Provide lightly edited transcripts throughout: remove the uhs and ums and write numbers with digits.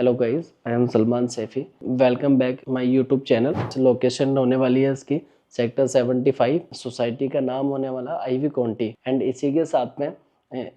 Hello guys, I am Salman Saifi. Welcome back my YouTube channel. Location होने वाली है इसकी सेक्टर 75। सोसाइटी का नाम होने वाला आईवी काउंटी एंड इसी के साथ में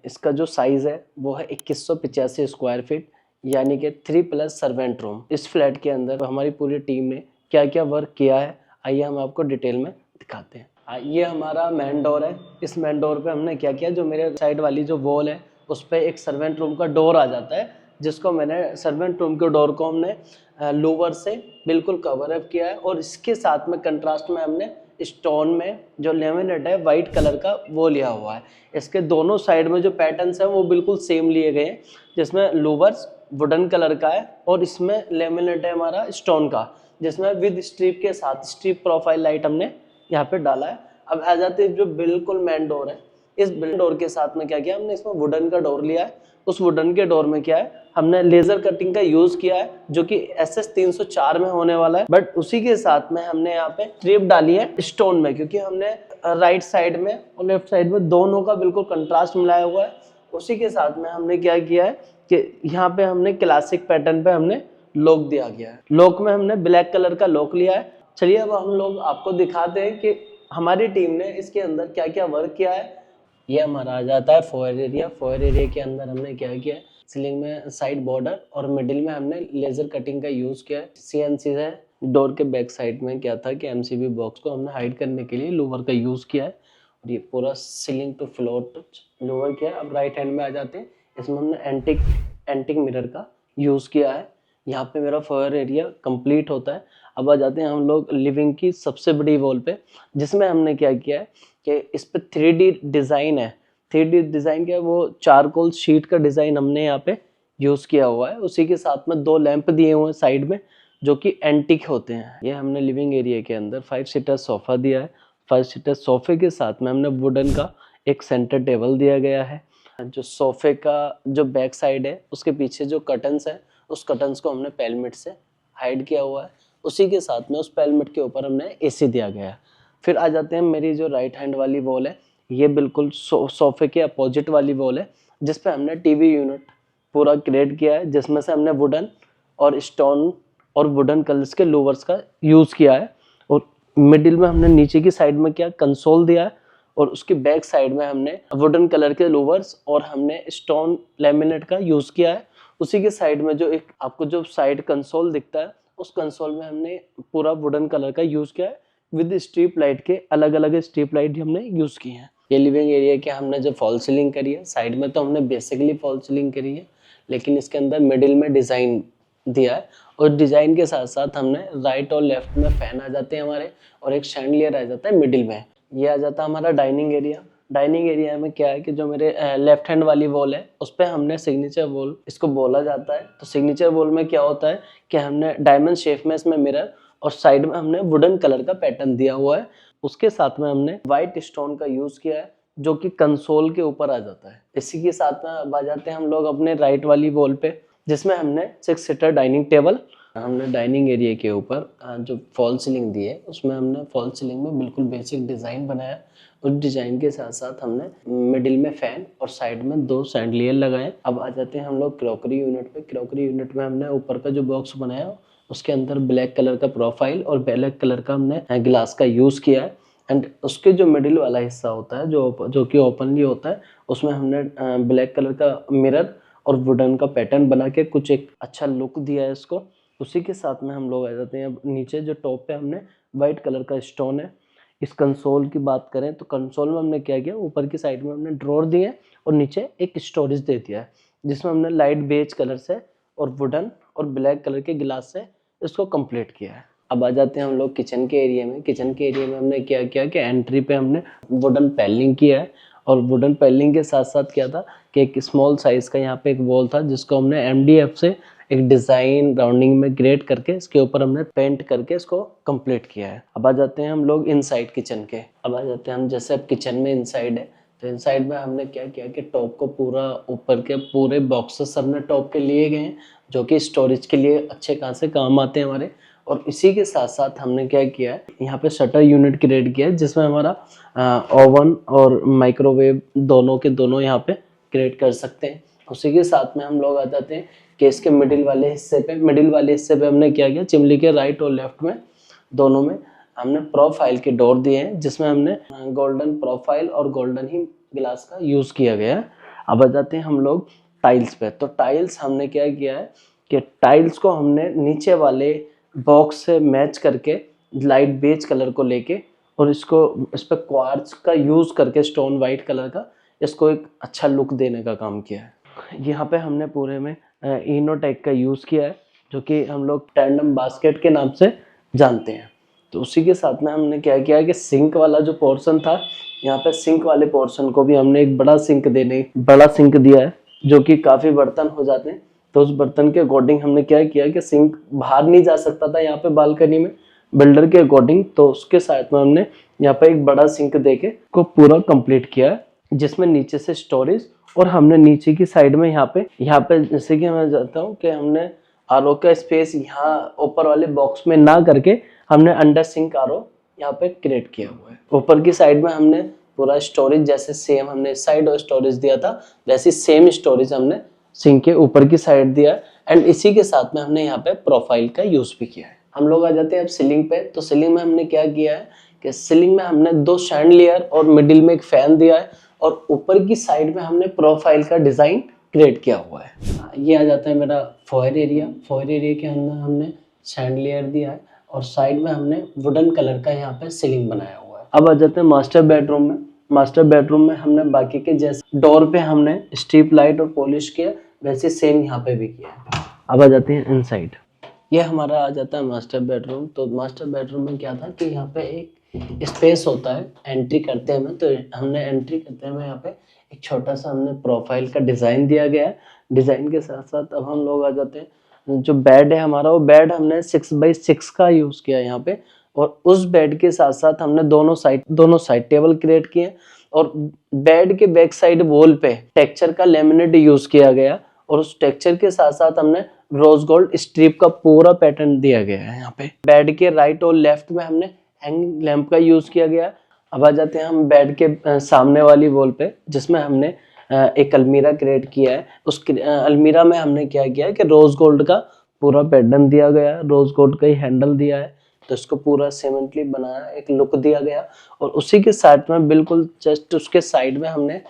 इसका जो साइज है वो है 2185 स्क्वायर फीट, यानी कि 3+ सर्वेंट रूम। इस फ्लैट के अंदर हमारी पूरी टीम ने क्या क्या वर्क किया है, आइए हम आपको डिटेल में दिखाते हैं। ये हमारा मेन डोर है। इस मेन डोर पे हमने क्या किया, जो मेरे साइड वाली जो वॉल है उस पर एक सर्वेंट रूम का डोर आ जाता है, जिसको मैंने सर्वेंट रूम के डोर को हमने लोवर से बिल्कुल कवर अप किया है। और इसके साथ में कंट्रास्ट में हमने स्टोन में जो लेमिनेट है वाइट कलर का वो लिया हुआ है। इसके दोनों साइड में जो पैटर्न्स हैं वो बिल्कुल सेम लिए गए हैं, जिसमें लोवर्स वुडन कलर का है और इसमें लेमिनेट है हमारा स्टोन का, जिसमें विद स्ट्रिप के साथ स्ट्रिप प्रोफाइल लाइट हमने यहाँ पे डाला है। अब आ जाते हैं जो बिल्कुल मेन डोर है। इस डोर के साथ में क्या किया हमने, इसमें वुडन का डोर लिया है। उस वुडन के डोर में क्या है, हमने लेजर कटिंग का यूज किया है, जो कि SS 304 में होने वाला है। बट उसी के साथ में हमने यहाँ पे स्ट्रिप डाली है स्टोन में, क्योंकि हमने राइट साइड में और लेफ्ट साइड में दोनों का बिल्कुल कंट्रास्ट मिलाया हुआ है। उसी के साथ में हमने क्या किया है कि यहाँ पे हमने क्लासिक पैटर्न पे हमने लॉक दिया गया है। लॉक में हमने ब्लैक कलर का लॉक लिया है। चलिए अब हम लोग आपको दिखाते हैं कि हमारी टीम ने इसके अंदर क्या क्या वर्क किया है। ये हमारा आ जाता है फोयर एरिया। फोयर एरिया के अंदर हमने क्या किया है, सीलिंग में साइड बॉर्डर और मिडिल में हमने लेजर कटिंग का यूज किया है। CNC है। डोर के बैक साइड में क्या था कि MCB बॉक्स को हमने हाइड करने के लिए लोवर का यूज किया है। और ये पूरा ceiling to floor touch louver किया है। अब राइट हैंड में आ जाते हैं, इसमें हमने एंटिक मिरर का यूज किया है। यहाँ पे मेरा फोयर एरिया कंप्लीट होता है। अब आ जाते हैं हम लोग लिविंग की सबसे बड़ी वॉल पे, जिसमें हमने क्या किया है कि इस पे 3D डिज़ाइन है। 3D डिज़ाइन क्या है, वो चारकोल शीट का डिज़ाइन हमने यहाँ पे यूज़ किया हुआ है। उसी के साथ में 2 लैंप दिए हुए हैं साइड में, जो कि एंटीक होते हैं। ये हमने लिविंग एरिया के अंदर 5 सीटर सोफ़ा दिया है। 5 सीटर सोफ़े के साथ में हमने वुडन का एक सेंटर टेबल दिया गया है। जो सोफ़े का जो बैक साइड है उसके पीछे जो कर्टन्स है, उस कर्टन्स को हमने पेलमेट से हाइड किया हुआ है। उसी के साथ में उस पेलमेट के ऊपर हमने AC दिया गया है। फिर आ जाते हैं मेरी जो राइट हैंड वाली वॉल है, ये बिल्कुल सोफे के अपोजिट वाली वॉल है, जिस पे हमने टीवी यूनिट पूरा क्रिएट किया है, जिसमें से हमने वुडन और स्टोन और वुडन कलर्स के लोवर्स का यूज़ किया है। और मिडिल में हमने नीचे की साइड में क्या कंसोल दिया है, और उसके बैक साइड में हमने वुडन कलर के लोवर्स और हमने स्टोन लेमिनेट का यूज़ किया है। उसी के साइड में जो एक आपको जो साइड कंसोल दिखता है, उस कंसोल में हमने पूरा वुडन कलर का यूज़ किया है विद स्ट्रिप लाइट के। अलग अलग स्ट्रिप लाइट हमने यूज़ की हैं। ये लिविंग एरिया के हमने जो फॉल सीलिंग करी है, साइड में तो हमने बेसिकली फॉल सीलिंग करी है, लेकिन इसके अंदर मिडिल में डिज़ाइन दिया है। और डिज़ाइन के साथ साथ हमने राइट और लेफ्ट में फैन आ जाते हैं हमारे, और एक शैंडलियर आ जाता है मिडिल में। ये आ जाता है हमारा डाइनिंग एरिया। डाइनिंग एरिया में क्या है कि जो मेरे लेफ्ट हैंड वाली वॉल है उस पर हमने सिग्नेचर वॉल इसको बोला जाता है। तो सिग्नेचर वॉल में क्या होता है कि हमने डायमंड शेप में इसमें मिरर और साइड में हमने वुडन कलर का पैटर्न दिया हुआ है। उसके साथ में हमने व्हाइट स्टोन का यूज किया है, जो कि कंसोल के ऊपर आ जाता है। इसी के साथ में अब आ जाते हैं हम लोग अपने राइट वाली वॉल पे, जिसमें हमने 6 सीटर डाइनिंग टेबल हमने डाइनिंग एरिया के ऊपर जो फॉल सीलिंग दी है, उसमें हमने फॉल सीलिंग में बिल्कुल बेसिक डिज़ाइन बनाया। उस डिज़ाइन के साथ साथ हमने मिडिल में फैन और साइड में 2 सैंडलियर लगाए। अब आ जाते हैं हम लोग क्रॉकरी यूनिट पे। क्रॉकरी यूनिट में हमने ऊपर का जो बॉक्स बनाया, उसके अंदर ब्लैक कलर का प्रोफाइल और ब्लैक कलर का हमने ग्लास का यूज़ किया है। एंड उसके जो मिडिल वाला हिस्सा होता है, जो कि ओपनली होता है, उसमें हमने ब्लैक कलर का मिरर और वुडन का पैटर्न बना के कुछ एक अच्छा लुक दिया है इसको। उसी के साथ में हम लोग आ जाते हैं अब नीचे जो टॉप पे हमने वाइट कलर का स्टोन है। इस कंसोल की बात करें तो कंसोल में हमने क्या किया, ऊपर की साइड में हमने ड्रॉर दिए और नीचे एक स्टोरेज दे दिया है, जिसमें हमने लाइट बेज कलर से और वुडन और ब्लैक कलर के गिलास से इसको कंप्लीट किया है। अब आ जाते हैं हम लोग किचन के एरिया में। किचन के एरिया में हमने क्या किया कि एंट्री पे हमने वुडन पैनलिंग किया है, और वुडन पैनलिंग के साथ साथ क्या था कि एक स्मॉल साइज का यहाँ पे एक वॉल था, जिसको हमने MDF से एक डिज़ाइन राउंडिंग में ग्रेड करके इसके ऊपर हमने पेंट करके इसको कंप्लीट किया है। अब आ जाते हैं हम लोग इनसाइड किचन के। अब आ जाते हैं हम, जैसे अब किचन में इनसाइड है, तो इनसाइड में हमने क्या किया कि टॉप को पूरा ऊपर के पूरे बॉक्सेस हमने टॉप के लिए गए हैं, जो कि स्टोरेज के लिए अच्छे खासे काम आते हैं हमारे। और इसी के साथ साथ हमने क्या किया है, यहाँ पे शटर यूनिट क्रिएट किया है, जिसमें हमारा ओवन और माइक्रोवेव दोनों के दोनों यहाँ पे क्रिएट कर सकते हैं। उसी के साथ में हम लोग आ जाते हैं कि इसके मिडिल वाले हिस्से पे हमने क्या किया, चिमनी के राइट और लेफ्ट में दोनों में हमने प्रोफाइल के डोर दिए हैं, जिसमें हमने गोल्डन प्रोफाइल और गोल्डन ही ग्लास का यूज किया गया है। अब आ जाते हैं हम लोग टाइल्स पे। तो टाइल्स हमने क्या किया है कि टाइल्स को हमने नीचे वाले बॉक्स से मैच करके लाइट बेज कलर को लेके और इसको इस पर क्वार्ट्ज का यूज करके स्टोन वाइट कलर का इसको एक अच्छा लुक देने का काम किया है। यहाँ पे हमने पूरे में इनोटेक का यूज किया है, जो कि हम लोग टैंडम बास्केट के नाम से जानते हैं। तो उसी के साथ में हमने क्या किया है कि सिंक वाला जो पोर्शन था, यहाँ पे सिंक वाले पोर्शन को भी हमने एक बड़ा सिंक दिया है, जो कि काफी बर्तन हो जाते हैं। तो उस बर्तन के अकॉर्डिंग हमने क्या किया कि सिंक बाहर नहीं जा सकता था यहाँ पे बालकनी में बिल्डर के अकॉर्डिंग, तो उसके साथ में हमने यहाँ पे एक बड़ा सिंक देके को पूरा कंप्लीट किया है, जिसमें नीचे से स्टोरेज और हमने नीचे की साइड में यहाँ पे जैसे कि मैं जानता हूँ कि हमने आरओ का स्पेस यहाँ ऊपर वाले बॉक्स में ना करके हमने अंडर सिंक आरओ यहाँ पे क्रिएट किया हुआ है। ऊपर की साइड में हमने पूरा स्टोरेज जैसे सेम हमने साइड और स्टोरेज दिया था, वैसे सेम स्टोरेज हमने सिंक के ऊपर की साइड दिया है। एंड इसी के साथ में हमने यहाँ पे प्रोफाइल का यूज भी किया है। हम लोग आ जाते हैं अब सीलिंग पे। तो सीलिंग में हमने क्या किया है कि सीलिंग में हमने 2 शैंडलियर और मिडिल में एक फैन दिया है और ऊपर की साइड में हमने प्रोफाइल का डिजाइन क्रिएट किया हुआ है। ये आ जाता है मेरा फॉयर एरिया के अंदर हमने शैंडलियर दिया है और साइड में हमने वुडन कलर का यहाँ पे सीलिंग बनाया हुआ है। अब आ जाते हैं मास्टर बेडरूम में हमने बाकी के जैसे डोर पे हमने स्ट्रिप लाइट और पॉलिश किया, वैसे सेम यहाँ पे भी किया है। अब आ जाते हैं इनसाइड। ये हमारा आ जाता है मास्टर बेडरूम। तो मास्टर बेडरूम में क्या था कि यहाँ पे एक स्पेस होता है एंट्री करते हैं, तो हमने एंट्री करते हुए यहाँ पे एक छोटा सा हमने प्रोफाइल का डिज़ाइन दिया गया है। डिज़ाइन के साथ साथ अब हम लोग आ जाते हैं, जो बेड है हमारा, वो बेड हमने 6x6 का यूज़ किया है यहाँ पे। और उस बेड के साथ साथ हमने दोनों साइड टेबल क्रिएट किए और बेड के बैक साइड वॉल पे टेक्सचर का लेमिनेट यूज़ किया गया और उस टेक्सचर के साथ साथ हमने रोज गोल्ड स्ट्रिप का पूरा पैटर्न दिया गया है। यहाँ पे बेड के राइट और लेफ्ट में हमने हैंगिंग लैंप का यूज किया गया। अब आ जाते हैं हम बेड के सामने वाली वॉल पे, जिसमें हमने एक अलमीरा क्रिएट किया है। उस अलमीरा में हमने क्या किया है कि रोज गोल्ड का पूरा पैटर्न दिया गया, रोज गोल्ड का ही हैंडल दिया है, तो इसको पूरा सीमेंटली बनाया, एक लुक दिया गया। और उसी के साइड में बिल्कुल जस्ट उसके साइड में हमने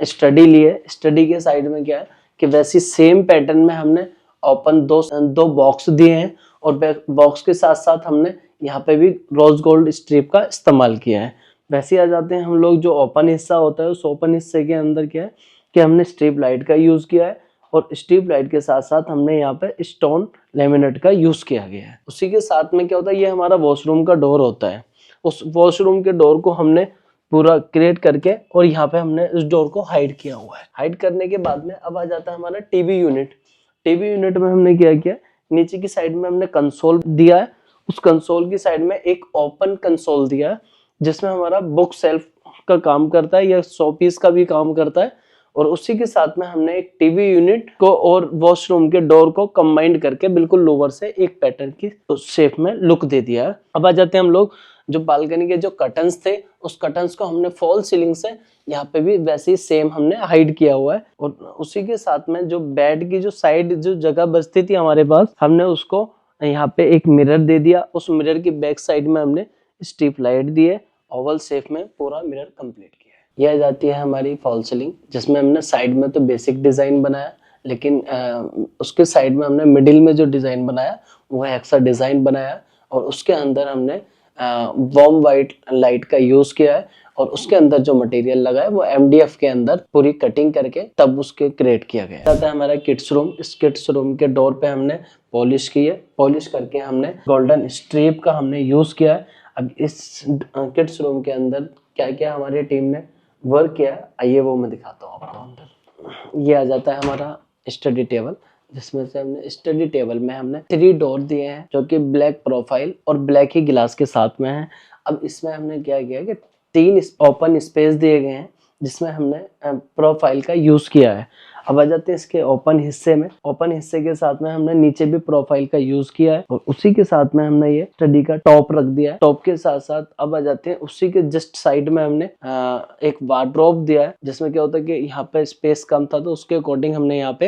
स्टडी ली है। स्टडी के साइड में क्या है कि वैसी सेम पैटर्न में हमने ओपन दो बॉक्स दिए हैं और बॉक्स के साथ साथ हमने यहाँ पे भी रोज गोल्ड स्ट्रिप का इस्तेमाल किया है। वैसे आ जाते हैं हम लोग, जो ओपन हिस्सा होता है उस ओपन हिस्से के अंदर क्या है कि हमने स्ट्रिप लाइट का यूज किया है और स्ट्रिप लाइट के साथ साथ हमने यहाँ पे स्टोन लेमिनेट का यूज किया गया है। उसी के साथ में क्या होता है, ये हमारा वॉशरूम का डोर होता है। उस वॉशरूम के डोर को हमने पूरा क्रिएट करके और यहाँ पे हमने इस डोर को हाइड किया हुआ है। हाइड करने के बाद में अब आ जाता है हमारा टीवी यूनिट। टीवी यूनिट में हमने क्या किया, नीचे की साइड में हमने कंसोल दिया है। उस कंसोल की साइड में एक ओपन कंसोल दिया है, जिसमें हमारा बुक सेल्फ का काम करता है या शो पीस का भी काम करता है। और उसी के साथ में हमने एक टीवी यूनिट को और वॉशरूम के डोर को कंबाइंड करके बिल्कुल लोअर से एक पैटर्न की शेप में लुक दे दिया है। अब आ जाते हैं हम लोग, जो बालकनी के जो कर्टन्स थे, उस कर्टन्स को हमने फॉल सीलिंग से यहाँ पे भी वैसे ही सेम हमने हाइड किया हुआ है। और उसी के साथ में जो बेड की जो साइड जो जगह बचती थी हमारे पास, हमने उसको यहाँ पे एक मिरर दे दिया। उस मिरर की बैक साइड में हमने स्ट्रिप लाइट दी है, ओवल शेप में पूरा मिरर कंप्लीट किया है। यह जाती है हमारी फॉल सीलिंग, जिसमें हमने साइड में तो बेसिक डिजाइन बनाया, लेकिन उसके साइड में हमने मिडिल में जो डिजाइन बनाया वो एक्स्ट्रा डिजाइन बनाया और उसके अंदर हमने वार्म वाइट लाइट का यूज किया है। और उसके अंदर जो मटेरियल लगा है वो MDF के अंदर पूरी कटिंग करके तब उसके क्रिएट किया गया है। हमारा किड्स रूम, इस किड्स रूम के डोर पे हमने पॉलिश की है। पॉलिश करके हमने गोल्डन स्ट्रिप का हमने यूज किया है। अब इस किड्स रूम के अंदर क्या क्या हमारी टीम ने वर्क किया है, आइए वो मैं दिखाता हूँ आपको। अंदर ये आ जाता है हमारा स्टडी टेबल, जिसमें से हमने स्टडी टेबल में हमने 3 डोर दिए हैं, जो कि ब्लैक प्रोफाइल और ब्लैक ही गिलास के साथ में है। अब इसमें हमने क्या किया कि 3 ओपन स्पेस दिए गए हैं, जिसमें हमने प्रोफाइल का यूज किया है। अब आ जाते हैं इसके ओपन हिस्से में। ओपन हिस्से के साथ में हमने नीचे भी प्रोफाइल का यूज किया है और उसी के साथ में हमने ये स्टडी का टॉप रख दिया है। टॉप के साथ साथ अब आ जाते हैं उसी के जस्ट साइड में हमने एक वार्डरोब दिया है, जिसमें क्या होता है कि यहाँ पे स्पेस कम था तो उसके अकॉर्डिंग हमने यहाँ पे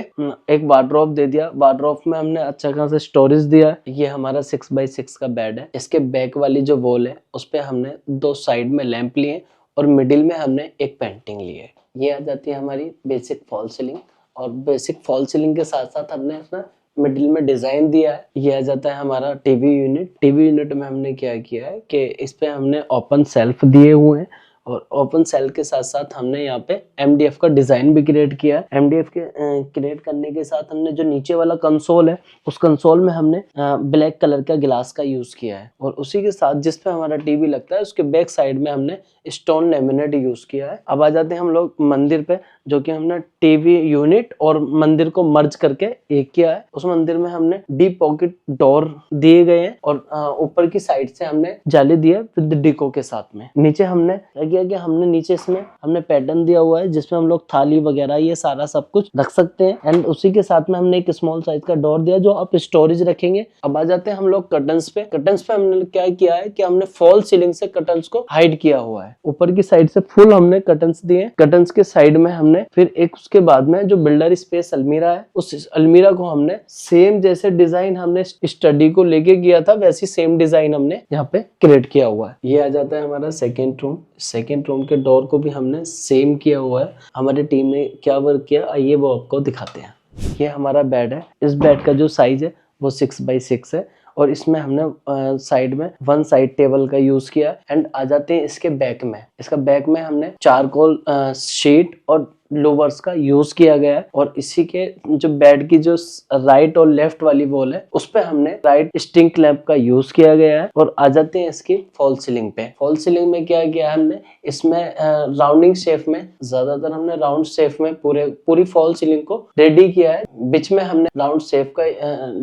एक वार्डरोब दे दिया। वार्डरोब में हमने अच्छा खासा स्टोरेज दिया है। ये हमारा 6x6 का बेड है। इसके बैक वाली जो वॉल है उस पे हमने 2 साइड में लैंप लिए और मिडिल में हमने एक पेंटिंग ली है। ये आ जाती है हमारी बेसिक फॉल सीलिंग और बेसिक फॉल सीलिंग के साथ साथ हमने इसमें मिडिल में डिजाइन दिया है। ये आ जाता है हमारा टीवी यूनिट। टीवी यूनिट में हमने क्या किया है कि इस पे हमने ओपन सेल्फ दिए हुए हैं और ओपन सेल के साथ साथ हमने यहाँ पे MDF का डिजाइन भी क्रिएट किया है। MDF के क्रिएट करने के साथ हमने जो नीचे वाला कंसोल है उस कंसोल में हमने ब्लैक कलर का ग्लास का यूज किया है और उसी के साथ जिस पे हमारा टीवी लगता है उसके बैक साइड में हमने स्टोन लेमिनेट यूज किया है। अब आ जाते हैं हम लोग मंदिर पे, जो कि हमने टीवी यूनिट और मंदिर को मर्ज करके एक किया है। उस मंदिर में हमने डीप पॉकेट डोर दिए गए हैं और ऊपर की साइड से हमने जाली दी है विद डिको के साथ में। नीचे हमने क्या किया कि हमने नीचे इसमें हमने पैटर्न दिया हुआ है जिसमें हम लोग थाली वगैरह ये सारा सब कुछ रख सकते हैं एंड उसी के साथ में हमने एक स्मॉल साइज का डोर दिया जो आप स्टोरेज रखेंगे। अब आ जाते हैं हम लोग कर्टन्स पे। कर्टन्स पे हमने क्या किया है कि हमने फॉल सीलिंग से कर्टन्स को हाइड किया हुआ है। ऊपर की साइड से फुल हमने कर्टन्स दिए। कर्टन्स के साइड में हमने फिर एक उसके बाद में जो बिल्डर स्पेस अलमीरा है उस अलमीरा को हमने सेम जैसे डिजाइन हमने स्टडी को लेके किया था वैसी सेम डिजाइन हमने यहाँ पे क्रिएट किया हुआ है। ये आ जाता है हमारा सेकेंड रूम। सेकेंड रूम के डोर को भी हमने सेम किया हुआ है। हमारी टीम ने क्या वर्क किया आइए वो आपको दिखाते हैं। ये हमारा बेड है। इस बेड का जो साइज है वो 6x6 है और इसमें हमने साइड में 1 साइड टेबल का यूज किया एंड आ जाते हैं इसके बैक में। इसका बैक में हमने चारकोल शीट और लोवर्स का यूज किया गया है और इसी के जो बेड की जो राइट और लेफ्ट वाली वॉल है उस पे हमने राइट स्टिंक लैंप का यूज किया गया है। और आ जाते हैं इसकी फॉल सीलिंग पे। फॉल सीलिंग में क्या किया है हमने इसमें राउंडिंग शेप में, ज्यादातर हमने राउंड शेप में पूरी फॉल सीलिंग को रेडी किया है। बीच में हमने राउंड शेप का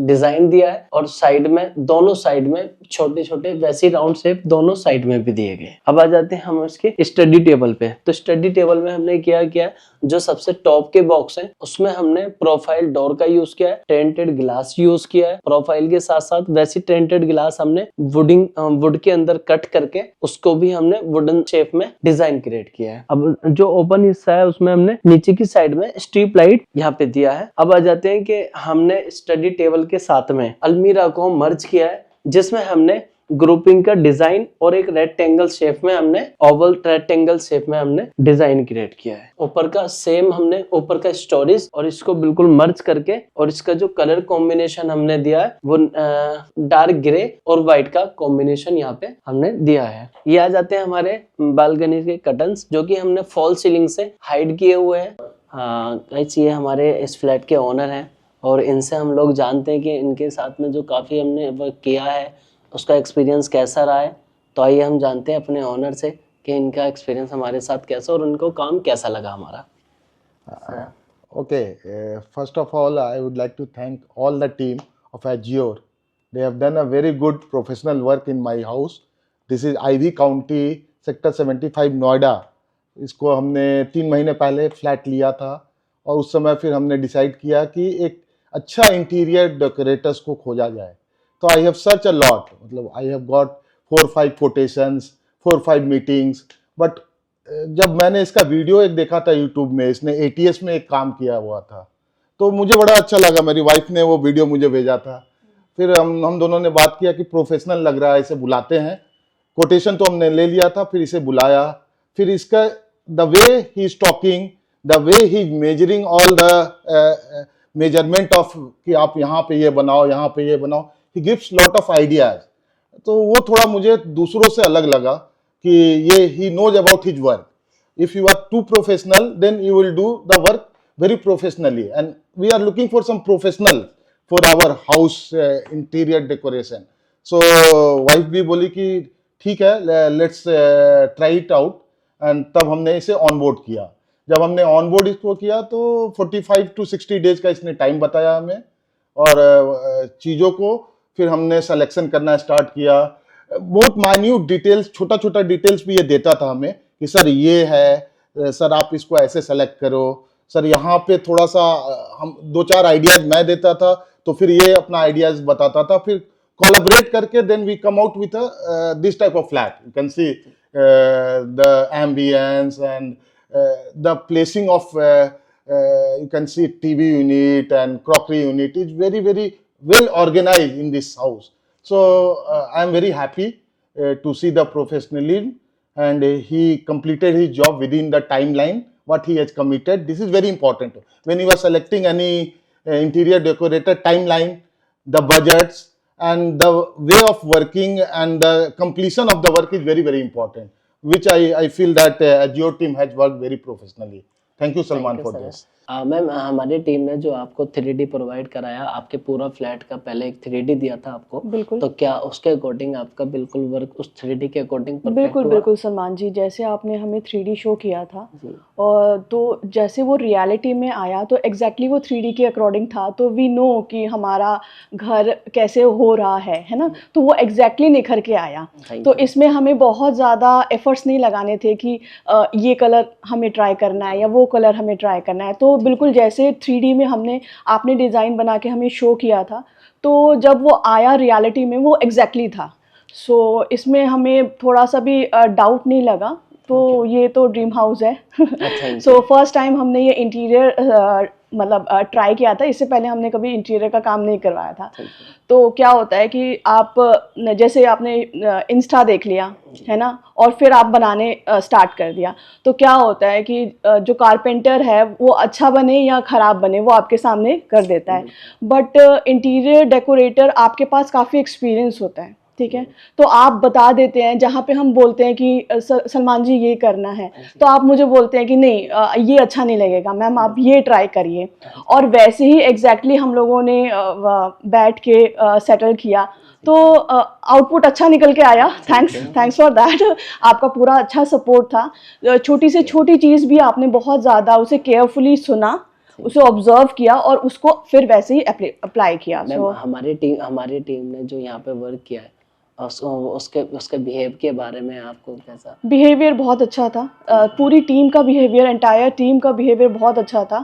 डिजाइन दिया है और साइड में दोनों साइड में छोटे छोटे वैसी राउंड शेप दोनों साइड में भी दिए गए। अब आ जाते हैं हम इसके स्टडी टेबल पे। तो स्टडी टेबल में हमने क्या किया, जो सबसे टॉप के बॉक्स है उसमें हमने प्रोफाइल डोर का यूज किया है, टेंटेड ग्लास यूज किया है। प्रोफाइल के साथ साथ वैसी टेंटेड ग्लास हमने वुड के अंदर कट करके उसको भी हमने वुडन शेप में डिजाइन क्रिएट किया है। अब जो ओपन हिस्सा है उसमें हमने नीचे की साइड में स्ट्रीप लाइट यहाँ पे दिया है। अब आ जाते हैं कि हमने स्टडी टेबल के साथ में अलमीरा को मर्ज किया है जिसमें हमने ग्रुपिंग का डिजाइन और एक रेक्टेंगल शेप में हमने ओवल रेक्टेंगल शेप में हमने डिजाइन क्रिएट किया है। ऊपर का सेम हमने ऊपर का स्टोरेज और इसको बिल्कुल मर्ज करके और इसका जो कलर कॉम्बिनेशन हमने दिया है वो डार्क ग्रे और व्हाइट का कॉम्बिनेशन यहाँ पे हमने दिया है। ये आ जाते हैं हमारे बालकनी के कर्टन्स जो कि हमने फॉल सीलिंग से हाइड किए हुए हैं। गाइस ये हमारे इस फ्लैट के ओनर हैं और इनसे हम लोग जानते हैं कि इनके साथ में जो काफी हमने वर्क किया है उसका एक्सपीरियंस कैसा रहा है। तो आइए हम जानते हैं अपने ऑनर से कि इनका एक्सपीरियंस हमारे साथ कैसा और उनको काम कैसा लगा हमारा। Okay, first of all, I would like to thank all the team of Azure. They have done a very good professional work in my house. This is Ivy County, Sector 75 Noida. इसको हमने 3 महीने पहले फ्लैट लिया था और उस समय फिर हमने डिसाइड किया कि एक अच्छा इंटीरियर डेकोरेटर्स को खोजा जाए। तो I have search a lot, मतलब I have got 4-5 quotations, 4-5 meetings, but जब मैंने इसका वीडियो एक देखा था यूट्यूब में, इसने ATS में एक काम किया हुआ था तो मुझे बड़ा अच्छा लगा। मेरी वाइफ ने वो वीडियो मुझे भेजा था। फिर हम दोनों ने बात किया कि प्रोफेशनल लग रहा है, इसे बुलाते हैं। कोटेशन तो हमने ले लिया था, फिर इसे बुलाया। फिर इसका the way he is talking, the way he measuring all the measurement of कि आप यहाँ पे ये बनाओ, यहाँ पे ये बनाओ, he gives lot of ideas. तो वो थोड़ा मुझे दूसरों से अलग लगा कि ये ही knows about his work. If you are too professional then you will do the work very professionally, and we are looking for some professional for our house interior decoration. So wife भी बोली कि ठीक है, let's try it out, and तब हमने इसे onboard किया। जब हमने ऑनबोर्ड इसको किया तो 45 to 60 डेज का इसने टाइम बताया हमें और चीज़ों को फिर हमने सिलेक्शन करना स्टार्ट किया। बहुत माइन्यूट डिटेल्स, छोटा छोटा डिटेल्स भी ये देता था हमें कि सर ये है, सर आप इसको ऐसे सेलेक्ट करो, सर यहाँ पे थोड़ा सा हम 2-4 आइडियाज मैं देता था, तो फिर ये अपना आइडियाज बताता था, फिर कोलैबोरेट करके then we come out with this type of flat. You can see the ambience and the placing of you can see TV unit and crockery unit is very very well organized in this house. So I am very happy to see the professionalism, and he completed his job within the timeline what he has committed. This is very important when you are selecting any interior decorator. Timeline, the budgets and the way of working and the completion of the work is very very important, which I feel that Azure team has worked very professionally. Thank you, Salman, for this. Ma'am हमारी team ने जो आपको 3D provide कराया, आपके पूरा flat का पहले एक 3D दिया था आपको, बिल्कुल। तो क्या उसके अकॉर्डिंग आपका बिल्कुल वर्क उस 3D के अकॉर्डिंग परफेक्ट बिल्कुल हुआ? बिल्कुल सलमान जी, जैसे आपने हमें 3D शो किया था जी। और तो जैसे वो रियलिटी में आया तो एग्जैक्टली वो 3D के अकॉर्डिंग था, तो वी नो कि हमारा घर कैसे हो रहा है ना, तो वो एग्जैक्टली निखर के आया। Thank तो you. इसमें हमें बहुत ज़्यादा एफर्ट्स नहीं लगाने थे कि ये कलर हमें ट्राई करना है या वो कलर हमें ट्राई करना है, तो बिल्कुल जैसे 3D में आपने डिज़ाइन बना के हमें शो किया था, तो जब वो आया रियलिटी में वो एग्जैक्टली था। सो इसमें हमें थोड़ा सा भी डाउट नहीं लगा, तो ये तो ड्रीम हाउस है। thank you. So first time हमने ये इंटीरियर मतलब ट्राई किया था, इससे पहले हमने कभी इंटीरियर का काम नहीं करवाया था। Thank you. तो क्या होता है कि आप जैसे आपने इंस्टा देख लिया है ना, और फिर आप बनाने स्टार्ट कर दिया, तो क्या होता है कि जो कारपेंटर है वो अच्छा बने या ख़राब बने वो आपके सामने कर देता है, बट इंटीरियर डेकोरेटर आपके पास काफ़ी एक्सपीरियंस होता है, ठीक है, तो आप बता देते हैं। जहाँ पे हम बोलते हैं कि सलमान जी ये करना है, तो आप मुझे बोलते हैं कि नहीं ये अच्छा नहीं लगेगा मैम, आप ये ट्राई करिए, और वैसे ही एग्जैक्टली हम लोगों ने बैठ के सेटल किया, तो आउटपुट अच्छा निकल के आया। Thanks for that. आपका पूरा अच्छा सपोर्ट था। छोटी से छोटी चीज़ भी आपने बहुत ज़्यादा उसे केयरफुली सुना, उसे ऑब्जर्व किया और उसको फिर वैसे ही अप्लाई किया। मैम हमारी टीम ने जो यहाँ पे वर्क किया है, उसके बिहेव के बारे में आपको कैसा? बिहेवियर बहुत अच्छा था। पूरी टीम का बिहेवियर, एंटायर टीम का बिहेवियर बहुत अच्छा था,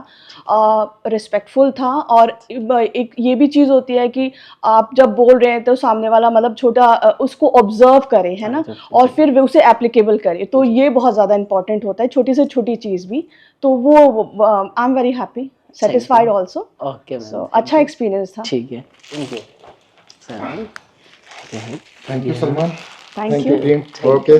रिस्पेक्टफुल था। और एक ये भी चीज़ होती है कि आप जब बोल रहे हैं तो सामने वाला मतलब छोटा उसको ऑब्जर्व करे, है ना, और फिर वे उसे एप्लीकेबल करे, तो ये बहुत ज़्यादा इंपॉर्टेंट होता है, छोटी से छोटी चीज़ भी। तो वो I am very happy, satisfied also. Okay so अच्छा एक्सपीरियंस था। ठीक है, thank you sir. Thank you, Salman. Thank Thank you. you, team. Okay.